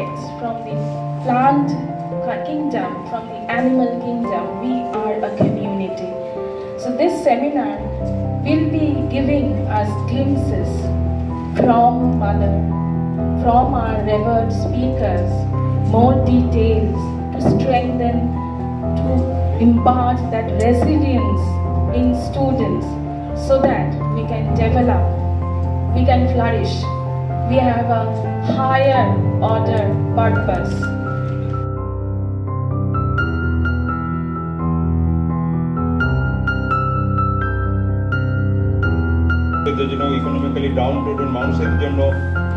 aspects from the plant kingdom, from the animal kingdom. We are a community. So this seminar will be giving us glimpses from Mother, from our revered speakers, more details to strengthen, to impart that resilience in students so that we can develop, we can flourish, we have a higher order purpose. Economically downtrodden মানুষের জন্য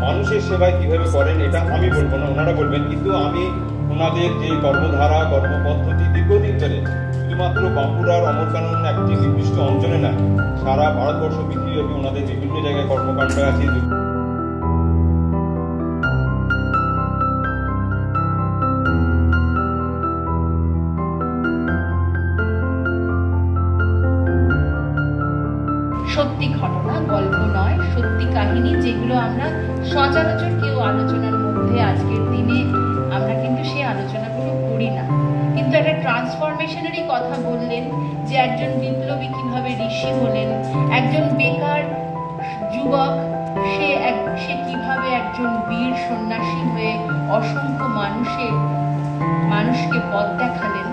মানুষের সেবায় কিভাবে করেন এটা আমি বলবো না, ওনারা বলবেন, কিন্তু আমি ওনাদের যে কর্মধারা কর্মপদ্ধতি দীর্ঘদিন ধরে শুধুমাত্র বাঁকুড়ার অমরকানন একটি নির্দিষ্ট অঞ্চলে না, সারা ভারতবর্ষ পৃথিবীব্যাপী ওনাদের বিভিন্ন জায়গায় কর্মকাণ্ড আছে। সত্যি ঘটনা, গল্প নয়, সত্যি কাহিনী, যেগুলো আমরা সচরাচর কেউ আলোচনার মধ্যে আজকের দিনে আমরা কিন্তু সেই আলোচনাগুলো করি না। কিন্তু একটা ট্রান্সফরমেশনেরই কথা বললেন, যে একজন বিপ্লবী কিভাবে ঋষি হলেন, একজন বেকার যুবক সে কিভাবে একজন বীর সন্ন্যাসী হয়ে অসংখ্য মানুষকে পথ দেখালেন।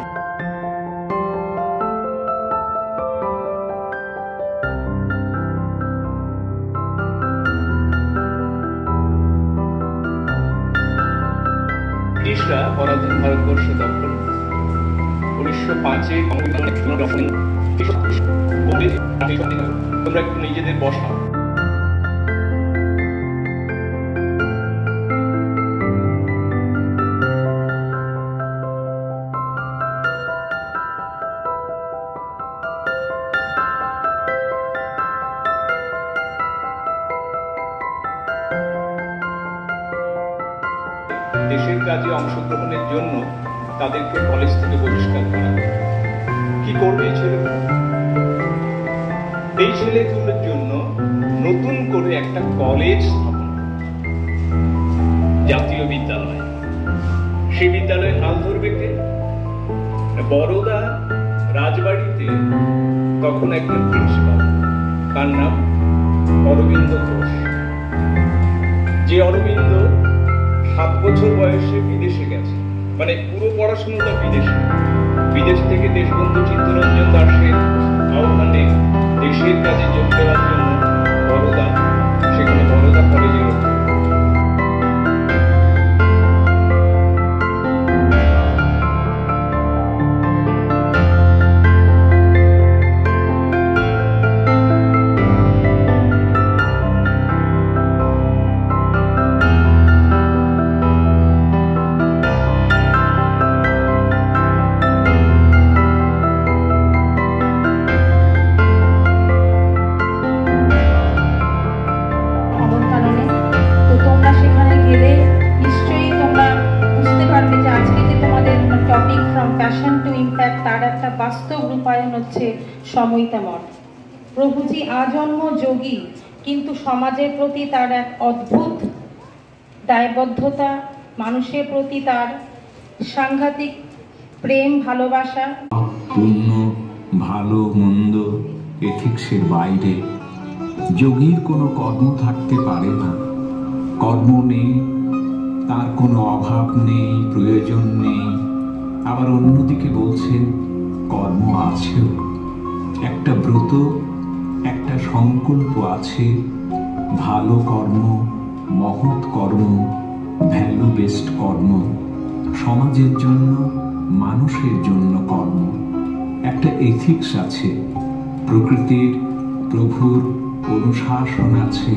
ব্রিটিশরা পরাধীন ভারতবর্ষ দখল 1905-এ তোমরা একটু নিজেদের বসাও। দেশের কাজে অংশগ্রহণের জন্য তাদেরকে কলেজ থেকে বহিষ্কার করা। কি করবে এই ছেলেগুলো? এই ছেলেগুলোর জন্য নতুন করে একটা কলেজ স্থাপন, জাতীয় বিদ্যালয়। সেই বিদ্যালয়ে হাল ধরবে কে? বরোদা রাজবাড়িতে তখন একজন প্রিন্সিপাল, তার নাম অরবিন্দ ঘোষ। যে অরবিন্দ 7 বছর বয়সে বিদেশে গেছে, মানে পুরো পড়াশোনাটা বিদেশ থেকে দেশবন্ধু চিত্তরঞ্জন দাসের আহ্বানে দেশের কাজে যোগ দেওয়ার জন্য বরোদা, সেখানে বরোদা কলেজে বাস্তব রূপায়ণ হচ্ছে সময়িতা মঠ। প্রভুজি আজন্ম যোগী, কিন্তু সমাজের প্রতি তার এক অদ্ভুত দায়বদ্ধতা, মানুষের প্রতি তার সাংঘাতিক প্রেম ভালোবাসা। পূর্ণ ভালো মন্দ এথিক্সের বাইরে যোগীর কোনো কর্ম থাকতে পারে না। কর্ম নেই, তার কোনো অভাব নেই, প্রয়োজন নেই। আবার অন্যদিকে বলছেন কর্ম আছেও, একটা ব্রত, একটা সংকল্প আছে, ভালো কর্ম, মহৎ কর্ম, ভ্যালু বেসড কর্ম, সমাজের জন্য, মানুষের জন্য কর্ম। একটা এথিক্স আছে, প্রকৃতির, প্রভুর অনুশাসন আছে,